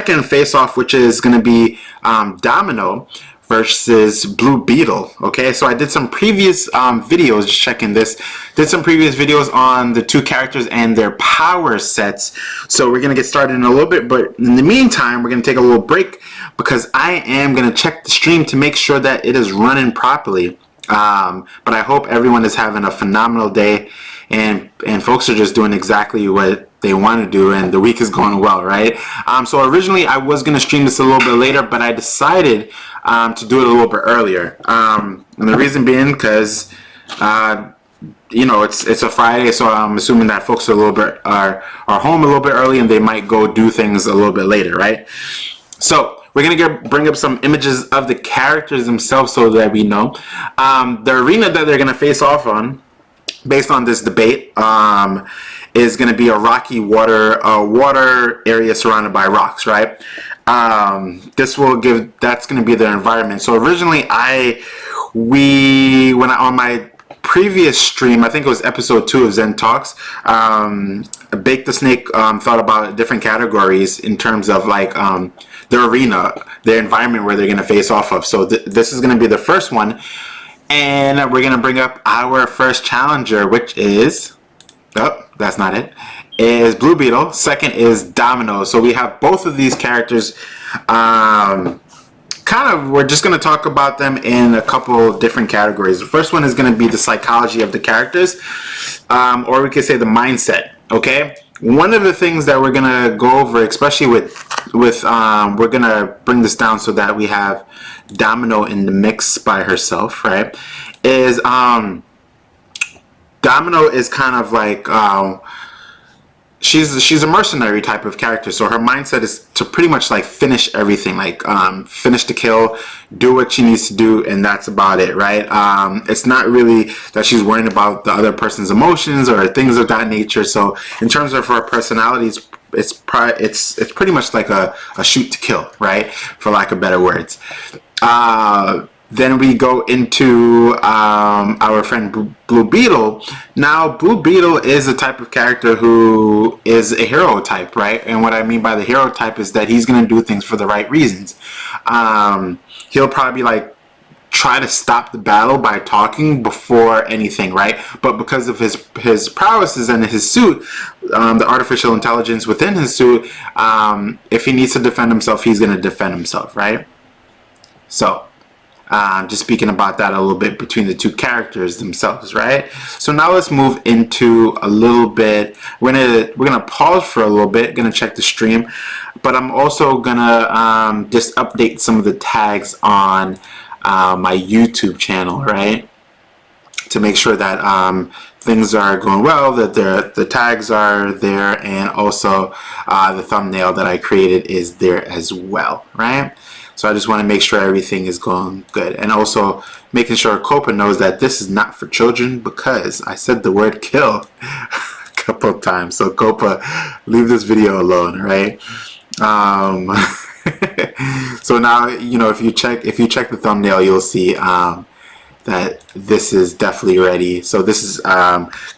second face-off, which is going to be Domino versus Blue Beetle. Okay, so I did some previous videos, just checking this, did some previous videos on the two characters and their power sets. So we're going to get started in a little bit, but in the meantime, we're going to take a little break because I am going to check the stream to make sure that it is running properly. But I hope everyone is having a phenomenal day, and folks are just doing exactly what they want to do, and the week is going well, right? So originally I was going to stream this a little bit later, but I decided to do it a little bit earlier. And the reason being because you know, it's a Friday, so I'm assuming that folks are a little bit are home a little bit early, and they might go do things a little bit later, right? So we're gonna bring up some images of the characters themselves so that we know. The arena that they're gonna face off on, based on this debate, is gonna be a rocky water area surrounded by rocks, right? That's gonna be their environment. So originally, on my previous stream, I think it was episode 2 of Zen Talks, Bake the Snake thought about different categories in terms of like the arena, their environment where they're going to face off of. So this is going to be the first one, and we're going to bring up our first challenger, which is, oh, that's not it, is Blue Beetle. Second is Domino. So we have both of these characters. We're just going to talk about them in a couple different categories. The first one is going to be the psychology of the characters, or we could say the mindset. Okay, one of the things that we're going to go over, especially with we're going to bring this down so that we have Domino in the mix by herself, right, is Domino is kind of like she's a mercenary type of character, so her mindset is to pretty much like finish everything, like finish the kill, do what she needs to do, and that's about it, right? It's not really that she's worrying about the other person's emotions or things of that nature. So in terms of her personality, it's pretty much like a shoot to kill, right, for lack of better words. Then we go into our friend Blue Beetle. Now, Blue Beetle is a type of character who is a hero type, right? And what I mean by the hero type is that he's going to do things for the right reasons. He'll probably like try to stop the battle by talking before anything, right? But because of his prowesses and his suit, the artificial intelligence within his suit, if he needs to defend himself, he's going to defend himself, right? So just speaking about that a little bit between the two characters themselves, right? So now let's move into a little bit. We're gonna pause for a little bit. Gonna check the stream, but I'm also gonna just update some of the tags on my YouTube channel, right? To make sure that things are going well, that the tags are there, and also the thumbnail that I created is there as well, right? So I just want to make sure everything is going good, and also making sure Copa knows that this is not for children, because I said the word kill a couple of times. So Copa, leave this video alone, right? So now, you know, if you check the thumbnail, you'll see that this is definitely ready. So this is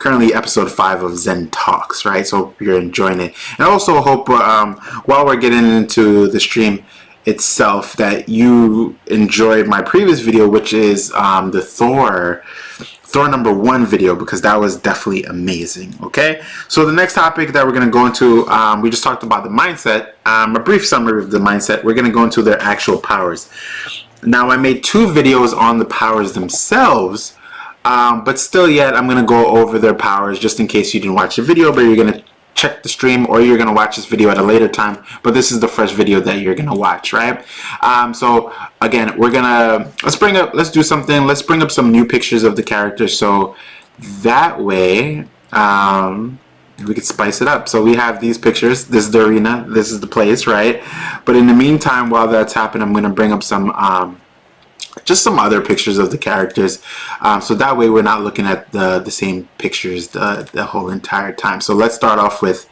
currently episode 5 of Zen Talks, right? So hope you're enjoying it, and also hope while we're getting into the stream itself that you enjoyed my previous video, which is the Thor #1 video, because that was definitely amazing. Okay, so the next topic that we're going to go into, we just talked about the mindset, a brief summary of the mindset. We're going to go into their actual powers. Now, I made 2 videos on the powers themselves, but still yet I'm going to go over their powers just in case you didn't watch the video, but you're going to check the stream, or you're going to watch this video at a later time, but this is the first video that you're going to watch, right? So again, we're gonna let's bring up some new pictures of the characters, so that way we could spice it up. So we have these pictures. This is the arena, this is the place, right? But in the meantime, while that's happening, I'm going to bring up some just some other pictures of the characters, so that way we're not looking at the same pictures the whole entire time. So let's start off with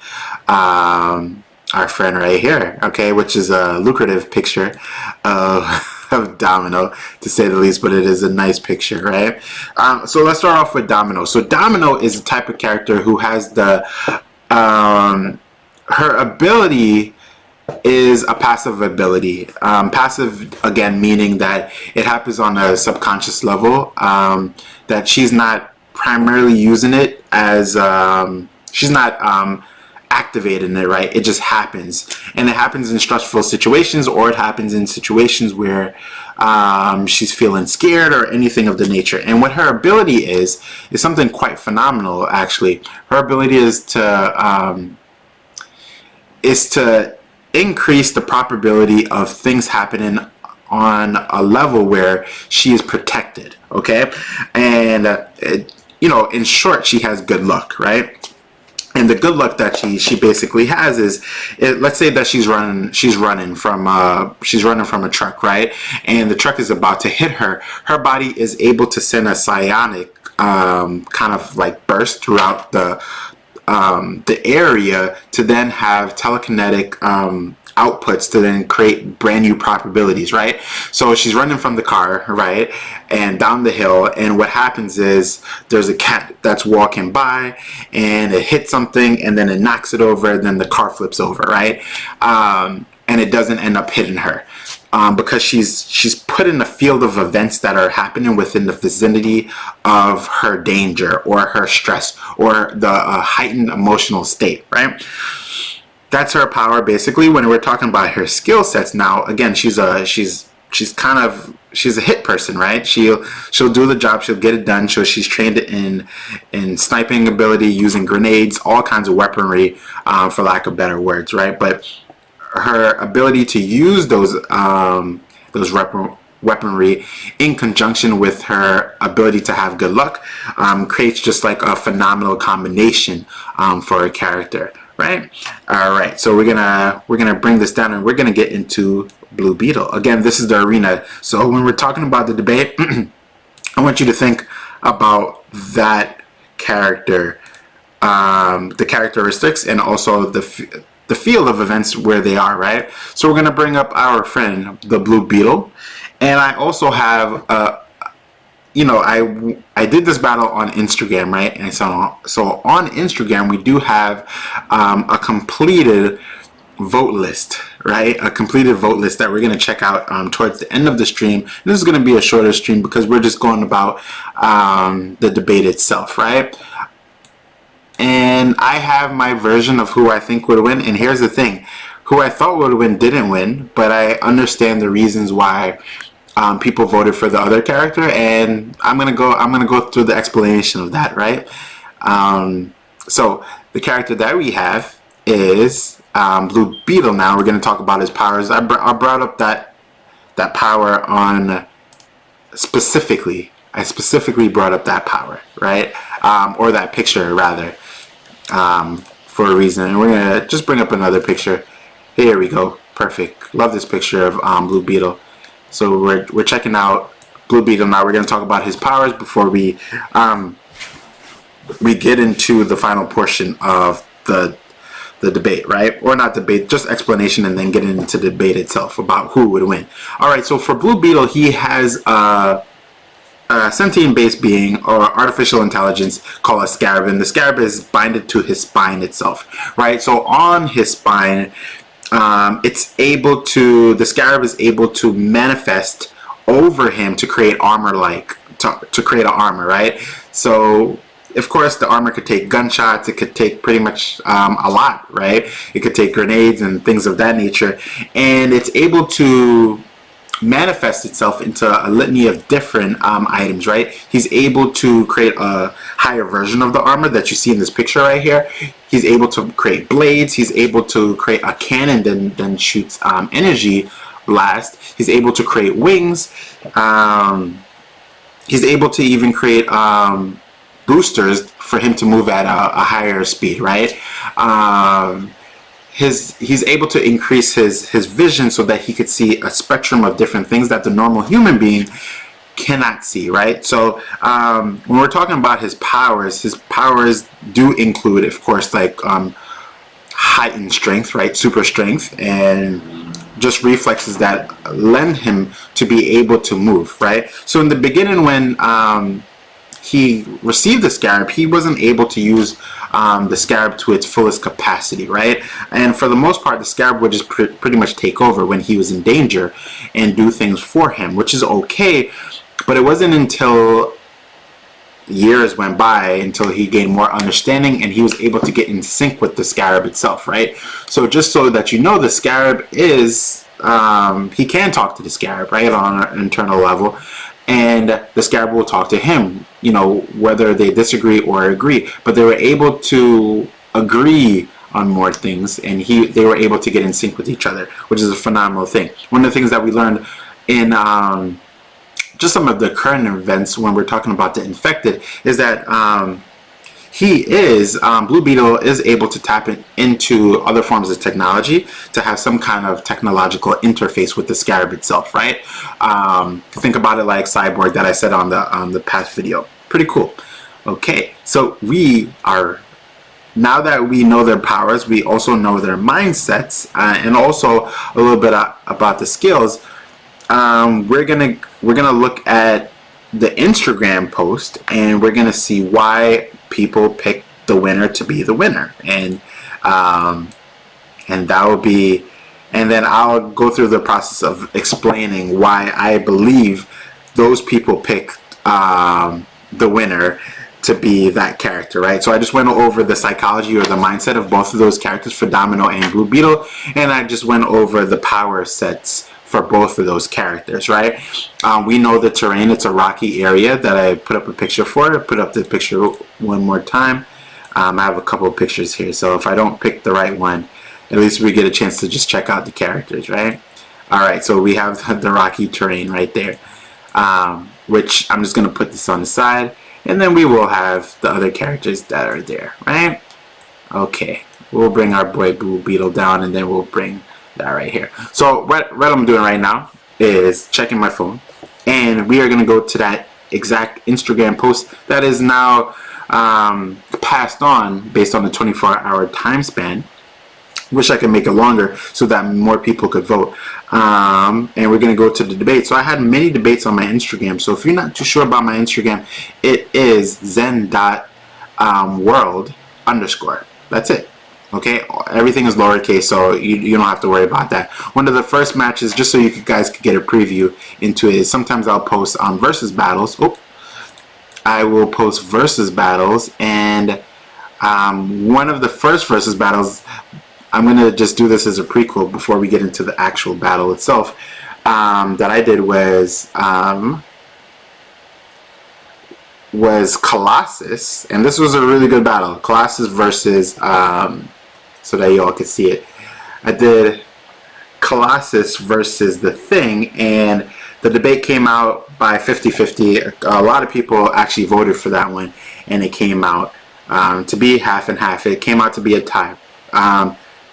our friend right here, okay, which is a lucrative picture of Domino, to say the least, but it is a nice picture, right? So let's start off with Domino. So Domino is a type of character who has the her ability is a passive ability. Passive, again, meaning that it happens on a subconscious level, that she's not primarily using it as, she's not activating it, right? It just happens. And it happens in stressful situations, or it happens in situations where she's feeling scared or anything of the nature. And what her ability is something quite phenomenal, actually. Her ability is to increase the probability of things happening on a level where she is protected, okay? And you know, in short, she has good luck, right? And the good luck that she basically has is, let's say that she's running from a truck, right? And the truck is about to hit her. Her body is able to send a psionic kind of like burst throughout the area to then have telekinetic outputs to then create brand new probabilities, right? So she's running from the car, right, and down the hill, and what happens is there's a cat that's walking by and it hits something and then it knocks it over, and then the car flips over, right? And it doesn't end up hitting her. Because she's put in a field of events that are happening within the vicinity of her danger or her stress or the heightened emotional state, right? That's her power, basically. When we're talking about her skill sets now, again, she's a hit person, right? She'll do the job, she'll get it done. So she's trained in sniping ability, using grenades, all kinds of weaponry, for lack of better words, right? But her ability to use those weaponry in conjunction with her ability to have good luck creates just like a phenomenal combination for a character, right? All right, so we're gonna bring this down and we're gonna get into Blue Beetle. Again, this is the arena. So when we're talking about the debate, I want you to think about that character, the characteristics, and also the field of events where they are, right? So we're gonna bring up our friend, the Blue Beetle, and I also have, you know, I did this battle on Instagram, right? And so on Instagram we do have a completed vote list, right? A completed vote list that we're gonna check out towards the end of the stream. And this is gonna be a shorter stream because we're just going about the debate itself, right? And I have my version of who I think would win. And here's the thing: who I thought would win didn't win, but I understand the reasons why people voted for the other character, and I'm gonna go through the explanation of that, right? So the character that we have is Blue Beetle. Now we're gonna talk about his powers. I brought up that power on specifically. I specifically brought up that power, right? Or that picture rather. For a reason, and we're gonna just bring up another picture. Here we go, perfect. Love this picture of Blue Beetle. So we're checking out Blue Beetle now. We're gonna talk about his powers before we get into the final portion of the debate, right? Or not debate, just explanation, and then get into the debate itself about who would win. All right, so for Blue Beetle, he has a sentient-based being or artificial intelligence called a scarab, and the scarab is binded to his spine itself, right? So on his spine, the scarab is able to manifest over him to create armor, to create an armor, right? So of course the armor could take gunshots, it could take pretty much a lot, right? It could take grenades and things of that nature, and it's able to manifest itself into a litany of different items, right? He's able to create a higher version of the armor that you see in this picture right here. He's able to create blades. He's able to create a cannon that then shoots energy blast. He's able to create wings. He's able to even create boosters for him to move at a higher speed, right? He's able to increase his vision so that he could see a spectrum of different things that the normal human being cannot see, right? So when we're talking about his powers do include, of course, like heightened strength, right? Super strength, and just reflexes that lend him to be able to move, right? So in the beginning, when he received the scarab, he wasn't able to use the scarab to its fullest capacity, right? And for the most part, the scarab would just pretty much take over when he was in danger and do things for him, which is okay. But it wasn't until years went by until he gained more understanding and he was able to get in sync with the scarab itself, right? So just so that you know, the scarab is he can talk to the scarab, right, on an internal level, and the scarab will talk to him, you know, whether they disagree or agree. But they were able to agree on more things, and they were able to get in sync with each other, which is a phenomenal thing. One of the things that we learned in just some of the current events when we're talking about the infected is that Blue Beetle is able to tap into other forms of technology to have some kind of technological interface with the scarab itself, right? Think about it like Cyborg that I said on the past video. Pretty cool. Okay, so now that we know their powers, we also know their mindsets, and also a little bit about the skills. We're gonna look at the Instagram post, and we're gonna see why people pick the winner to be the winner, and that will be, and then I'll go through the process of explaining why I believe those people picked the winner to be that character, right? So I just went over the psychology or the mindset of both of those characters for Domino and Blue Beetle, and I just went over the power sets for both of those characters, right? We know the terrain, it's a rocky area that I put up a picture for. I put up the picture one more time. I have a couple of pictures here, so if I don't pick the right one, at least we get a chance to just check out the characters, right? Alright, so we have the rocky terrain right there, which I'm just going to put this on the side, and then we will have the other characters that are there, right? Okay, we'll bring our boy Blue Beetle down, and then we'll bring that right here. So what I'm doing right now is checking my phone, and we are going to go to that exact Instagram post that is now passed on based on the 24-hour time span. Wish I could make it longer so that more people could vote. And we're going to go to the debate. So I had many debates on my Instagram. So if you're not too sure about my Instagram, it is zen.world_. That's it. Okay, everything is lowercase, so you don't have to worry about that. One of the first matches, just so you guys could get a preview into it, is sometimes I'll post versus battles. I will post versus battles, and one of the first versus battles, I'm going to just do this as a prequel before we get into the actual battle itself, that I did was Colossus, and this was a really good battle. Colossus versus, so that you all could see it. I did Colossus versus the Thing, and the debate came out by 50-50. A lot of people actually voted for that one, and it came out to be half and half. It came out to be a tie.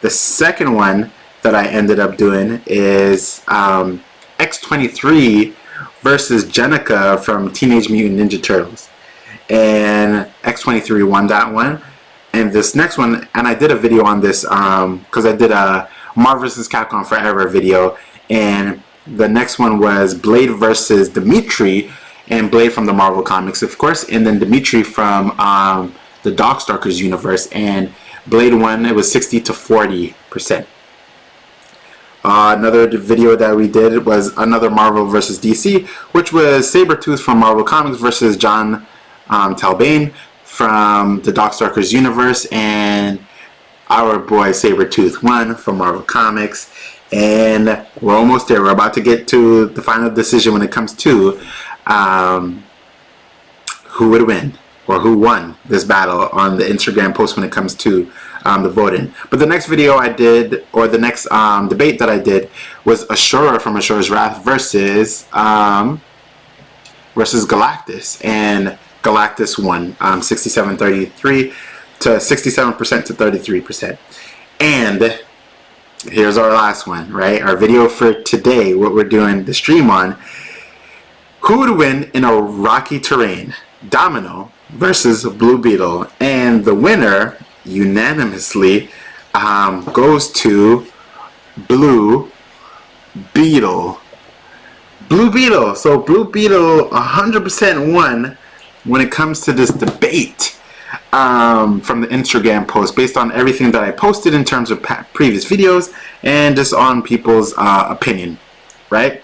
The second one that I ended up doing is X-23 versus Jenica from Teenage Mutant Ninja Turtles, and X-23 won that one. And this next one, and I did a video on this because I did a Marvel vs. Capcom Forever video, and the next one was Blade versus Dimitri, and Blade from the Marvel Comics, of course, and then Dimitri from the Darkstalkers universe, and Blade won. It was 60-40%. Another video that we did was another Marvel vs. DC, which was Sabretooth from Marvel Comics versus John Talbane from the Darkstalkers universe, and our boy Sabretooth won from Marvel Comics. And we're almost there. We're about to get to the final decision when it comes to who would win or who won this battle on the Instagram post when it comes to the voting. But the next video I did, or the next debate that I did, was Ashura from Ashura's Wrath versus Galactus, and Galactus won 67-33 to 67% to 33%. And here's our last one, right? Our video for today, what we're doing the stream on. Who would win in a rocky terrain? Domino versus Blue Beetle. And the winner, unanimously, goes to Blue Beetle. Blue Beetle. So Blue Beetle 100% won when it comes to this debate from the Instagram post, based on everything that I posted in terms of previous videos and just on people's opinion, right?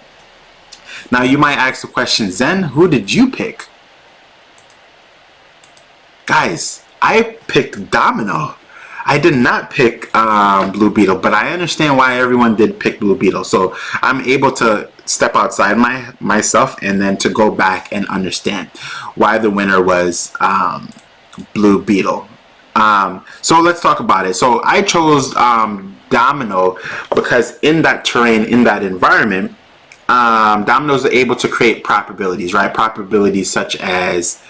Now you might ask the question, Zen, who did you pick? Guys, I picked Domino. I did not pick Blue Beetle, but I understand why everyone did pick Blue Beetle. So I'm able to step outside myself and then to go back and understand why the winner was Blue Beetle. So let's talk about it. So I chose Domino because in that terrain, in that environment, Domino's able to create probabilities, right? Probabilities such as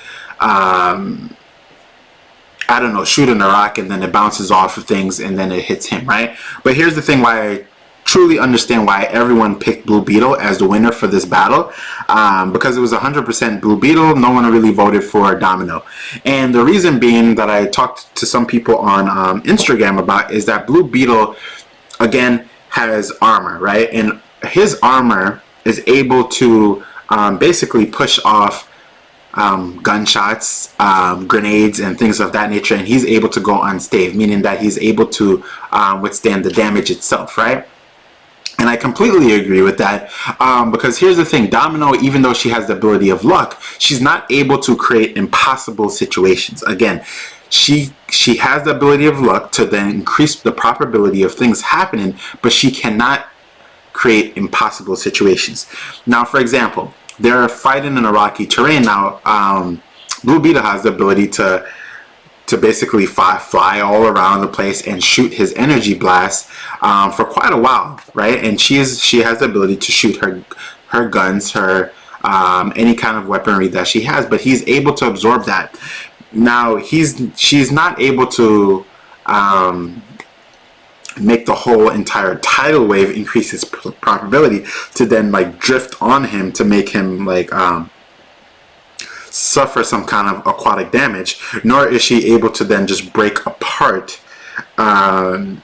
I don't know, shooting a rock and then it bounces off of things and then it hits him, right? But here's the thing why I truly understand why everyone picked Blue Beetle as the winner for this battle, because it was 100% Blue Beetle. No one really voted for Domino. And the reason being that I talked to some people on Instagram about is that Blue Beetle, again, has armor, right? And his armor is able to basically push off gunshots, grenades, and things of that nature, and he's able to go unscathed, meaning that he's able to withstand the damage itself, right? And I completely agree with that, because here's the thing, Domino, even though she has the ability of luck, she's not able to create impossible situations. Again, she has the ability of luck to then increase the probability of things happening, but she cannot create impossible situations. Now, for example, they're fighting in a rocky terrain. Now, Blue Beetle has the ability to basically fly all around the place and shoot his energy blast for quite a while, right? And she has the ability to shoot her guns, her any kind of weaponry that she has, but he's able to absorb that. Now, she's not able to make the whole entire tidal wave increase its probability to then like drift on him to make him like suffer some kind of aquatic damage, nor is she able to then just break apart the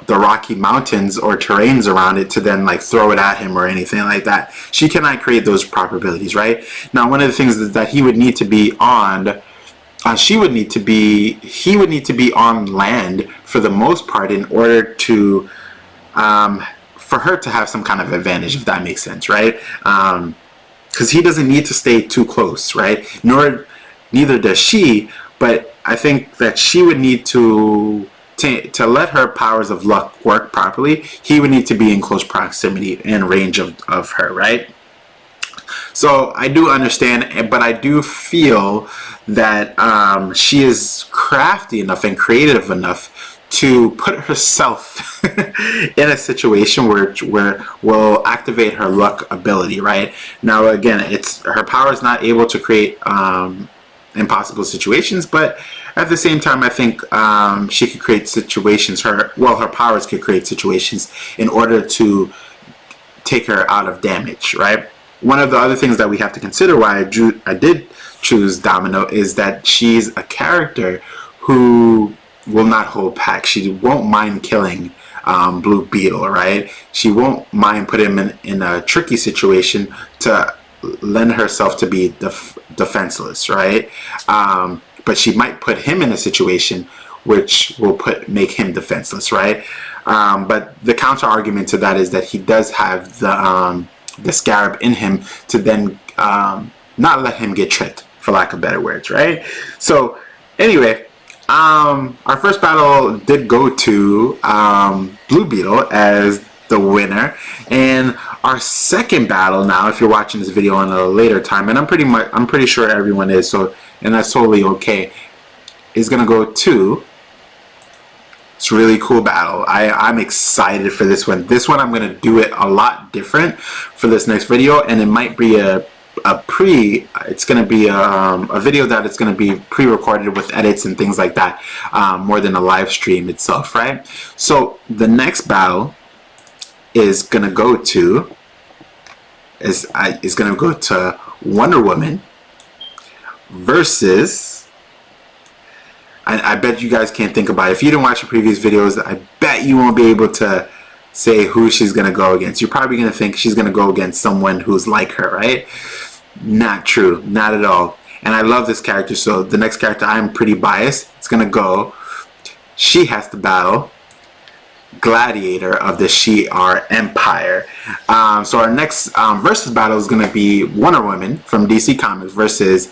rocky mountains or terrains around it to then like throw it at him or anything like that. She cannot create those probabilities, right? Now, one of the things that he would need to be on, he would need to be on land for the most part in order to for her to have some kind of advantage, if that makes sense, right? Because he doesn't need to stay too close, right? Neither does she, but I think that she would need to let her powers of luck work properly. He would need to be in close proximity and range of her, right? So I do understand, but I do feel that she is crafty enough and creative enough to put herself in a situation where will activate her luck ability, right? Now, again, her power is not able to create impossible situations, but at the same time, I think she could create situations. Her powers could create situations in order to take her out of damage, right? One of the other things that we have to consider why I did choose Domino is that she's a character who will not hold back. She won't mind killing Blue Beetle, right? She won't mind putting him in a tricky situation to lend herself to be defenseless, right? But she might put him in a situation which will make him defenseless, right? But the counter argument to that is that he does have the scarab in him to then not let him get tricked, for lack of better words, right? So anyway, our first battle did go to Blue Beetle as the winner, and our second battle, now if you're watching this video on a later time, and I'm pretty sure everyone is, so, and that's totally okay, is gonna go to, it's a really cool battle. I'm excited for this one. This one I'm going to do it a lot different for this next video, and it might be it's going to be a video that it's going to be pre-recorded with edits and things like that, more than a live stream itself, right? So the next battle is going to go to Wonder Woman versus, I bet you guys can't think about it. If you didn't watch the previous videos, I bet you won't be able to say who she's going to go against. You're probably going to think she's going to go against someone who's like her, right? Not true. Not at all. and I love this character. So the next character, I'm pretty biased. It's gonna go. She has to battle Gladiator of the Shi'ar Empire. So our next versus battle is going to be Wonder Woman from DC Comics versus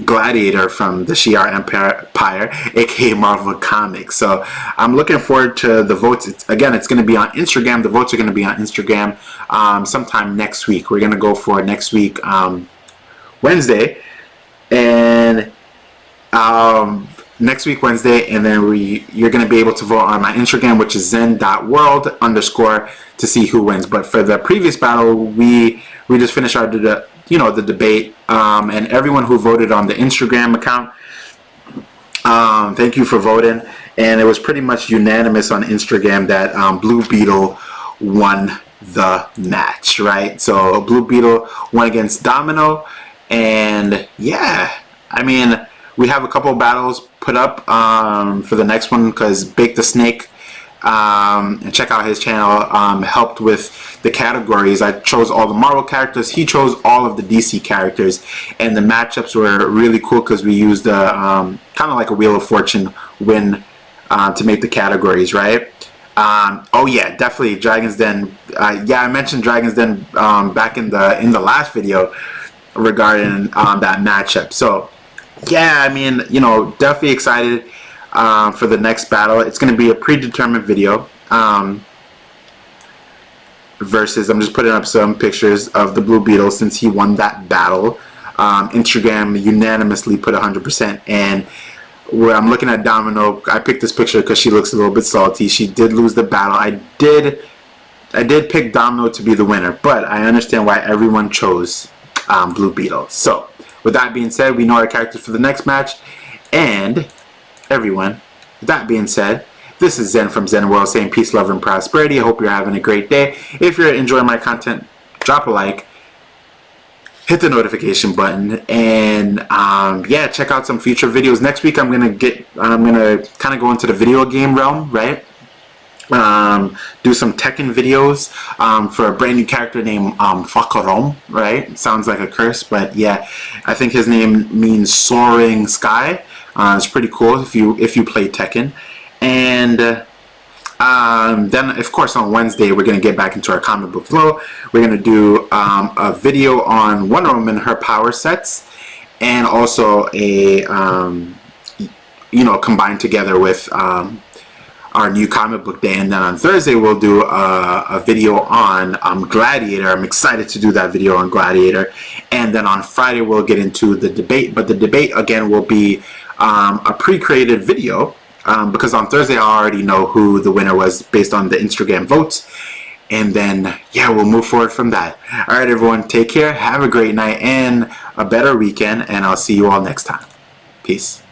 Gladiator from the Shi'ar Empire, aka Marvel Comics. So I'm looking forward to the votes. It's going to be on Instagram. The votes are going to be on Instagram sometime next week. We're going to go for next week, Wednesday, and next week Wednesday, and then you're going to be able to vote on my Instagram, which is zen.world_ to see who wins. But for the previous battle, we just finished our the debate, and everyone who voted on the Instagram account, thank you for voting. And it was pretty much unanimous on Instagram that Blue Beetle won the match, right? So Blue Beetle won against Domino, and yeah, I mean, we have a couple of battles put up for the next one, because Bake the Snake, and check out his channel, helped with the categories. I chose all the Marvel characters. He chose all of the DC characters, and the matchups were really cool because we used kind of like a Wheel of Fortune win to make the categories, right? Oh yeah, definitely Dragon's Den. Yeah, I mentioned Dragon's Den back in the last video regarding that matchup. So yeah, I mean, definitely excited for the next battle. It's going to be a predetermined video versus, I'm just putting up some pictures of the Blue Beetle since he won that battle. Instagram unanimously put 100%, and where I'm looking at Domino, I picked this picture because she looks a little bit salty. She did lose the battle. I did pick Domino to be the winner, but I understand why everyone chose Blue Beetle. So with that being said, we know our characters for the next match. And everyone, with that being said, this is Zen from Zen World saying peace, love, and prosperity. I hope you're having a great day. If you're enjoying my content, drop a like, hit the notification button, and yeah, check out some future videos. Next week I'm gonna kind of go into the video game realm, right? Do some Tekken videos for a brand new character named Fakarom, right? Sounds like a curse, but yeah, I think his name means soaring sky. It's pretty cool if you play Tekken. And then of course on Wednesday we're gonna get back into our comic book flow. We're gonna do a video on Wonder Woman, her power sets, and also a combined together with our new comic book day. And then on Thursday we'll do a video on Gladiator. I'm excited to do that video on Gladiator. And then on Friday we'll get into the debate, but the debate again will be a pre-created video because on Thursday I already know who the winner was based on the Instagram votes. And then yeah, we'll move forward from that. Alright everyone, take care, have a great night and a better weekend, and I'll see you all next time. Peace.